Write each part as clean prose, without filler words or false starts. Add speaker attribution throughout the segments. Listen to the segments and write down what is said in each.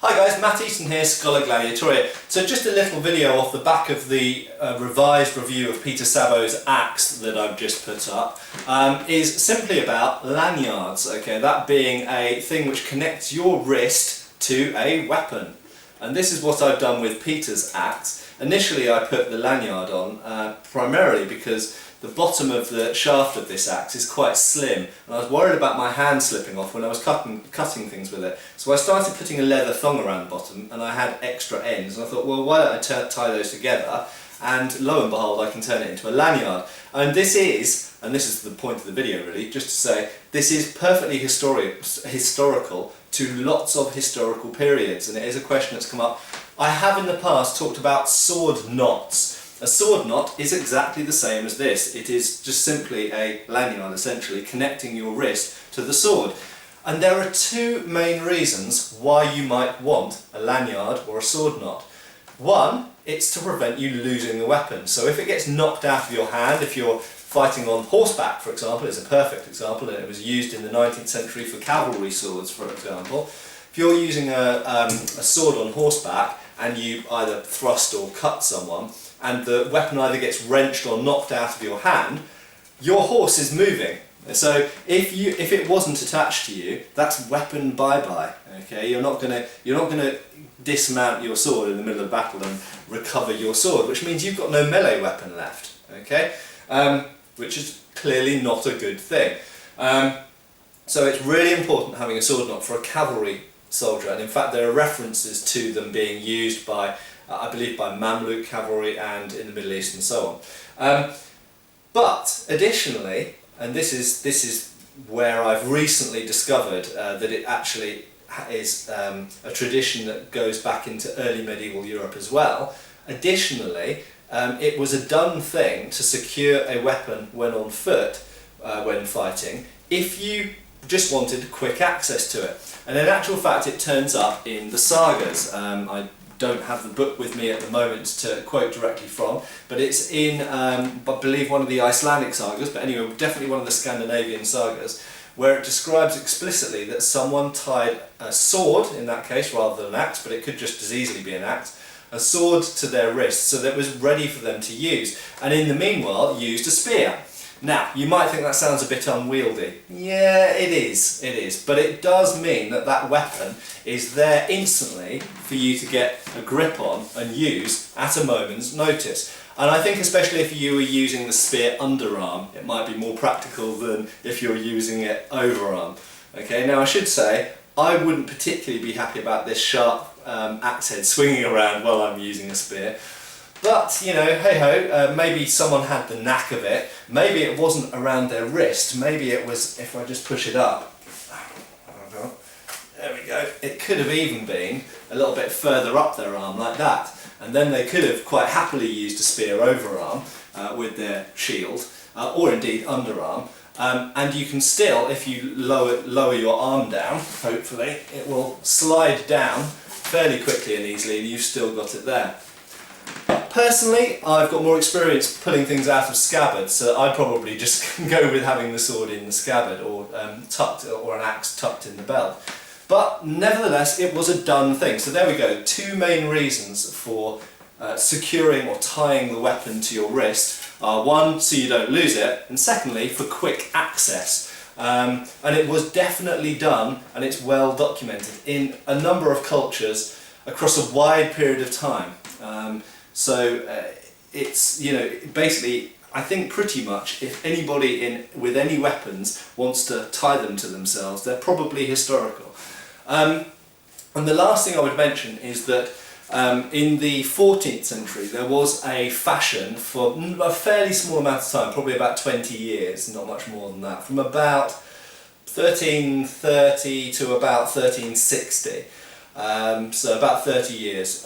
Speaker 1: Hi guys, Matt Easton here, Scholar Gladiatoria. So just a little video off the back of the revised review of Peter Sabo's axe that I've just put up is simply about lanyards, okay, that being a thing which connects your wrist to a weapon. And this is what I've done with Peter's axe. Initially I put the lanyard on primarily because the bottom of the shaft of this axe is quite slim and I was worried about my hand slipping off when I was cutting things with it. So I started putting a leather thong around the bottom and I had extra ends and I thought, well, why don't I tie those together, and lo and behold I can turn it into a lanyard. And this is the point of the video really, just to say this is perfectly historical to lots of historical periods, and it is a question that's come up. I have in the past talked about sword knots. A sword knot is exactly the same as this. It is just simply a lanyard, essentially, connecting your wrist to the sword. And there are two main reasons why you might want a lanyard or a sword knot. One, it's to prevent you losing the weapon. So if it gets knocked out of your hand, if you're fighting on horseback, for example, it's a perfect example, and it was used in the 19th century for cavalry swords, for example. If you're using a sword on horseback and you either thrust or cut someone, and the weapon either gets wrenched or knocked out of your hand, your horse is moving. So if it wasn't attached to you, that's weapon bye-bye. Okay, you're not gonna dismount your sword in the middle of battle and recover your sword, which means you've got no melee weapon left. Okay, which is clearly not a good thing. So it's really important having a sword knot for a cavalry soldier, and in fact there are references to them being used by I believe by Mamluk cavalry and in the Middle East and so on. But additionally, and this is where I've recently discovered that it actually is a tradition that goes back into early medieval Europe as well. Additionally, it was a done thing to secure a weapon when on foot, when fighting, if you just wanted quick access to it. And in actual fact it turns up in the sagas. I don't have the book with me at the moment to quote directly from, but it's in, I believe, one of the Icelandic sagas, but anyway, definitely one of the Scandinavian sagas, where it describes explicitly that someone tied a sword, in that case, rather than an axe, but it could just as easily be an axe, a sword to their wrist so that it was ready for them to use, and in the meanwhile used a spear. Now, you might think that sounds a bit unwieldy. Yeah, it is, but it does mean that that weapon is there instantly for you to get a grip on and use at a moment's notice. And I think especially if you were using the spear underarm, it might be more practical than if you're using it overarm. Okay, now I should say, I wouldn't particularly be happy about this sharp axe head swinging around while I'm using a spear. But, you know, hey-ho, maybe someone had the knack of it, maybe it wasn't around their wrist, maybe it was, if I just push it up, there we go, it could have even been a little bit further up their arm like that, and then they could have quite happily used a spear overarm with their shield, or indeed underarm, and you can still, if you lower your arm down, hopefully, it will slide down fairly quickly and easily and you've still got it there. Personally, I've got more experience pulling things out of scabbards, so I'd probably just go with having the sword in the scabbard or an axe tucked in the belt. But nevertheless, it was a done thing. So there we go, two main reasons for securing or tying the weapon to your wrist. One, so you don't lose it, and secondly, for quick access. And it was definitely done, and it's well documented in a number of cultures across a wide period of time. So it's, you know, basically, I think pretty much if anybody with any weapons wants to tie them to themselves, they're probably historical. And the last thing I would mention is that in the 14th century there was a fashion for a fairly small amount of time, probably about 20 years, not much more than that, from about 1330 to about 1360, so about 30 years.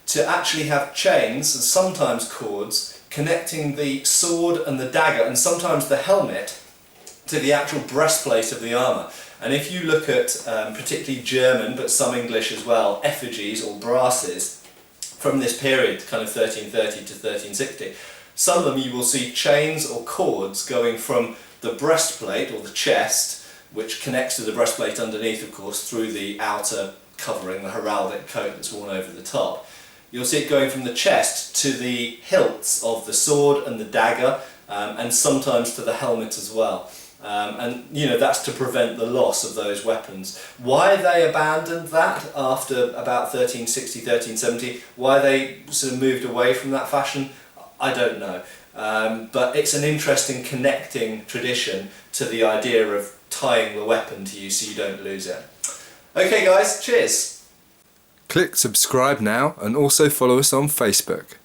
Speaker 1: To actually have chains and sometimes cords connecting the sword and the dagger and sometimes the helmet to the actual breastplate of the armour. And if you look at particularly German, but some English as well, effigies or brasses from this period, kind of 1330 to 1360, some of them you will see chains or cords going from the breastplate or the chest, which connects to the breastplate underneath, of course, through the outer covering the heraldic coat that's worn over the top. You'll see it going from the chest to the hilts of the sword and the dagger, and sometimes to the helmet as well. And you know, that's to prevent the loss of those weapons. Why they abandoned that after about 1360, 1370, why they sort of moved away from that fashion, I don't know. But it's an interesting connecting tradition to the idea of tying the weapon to you so you don't lose it. Okay guys, cheers!
Speaker 2: Click subscribe now and also follow us on Facebook.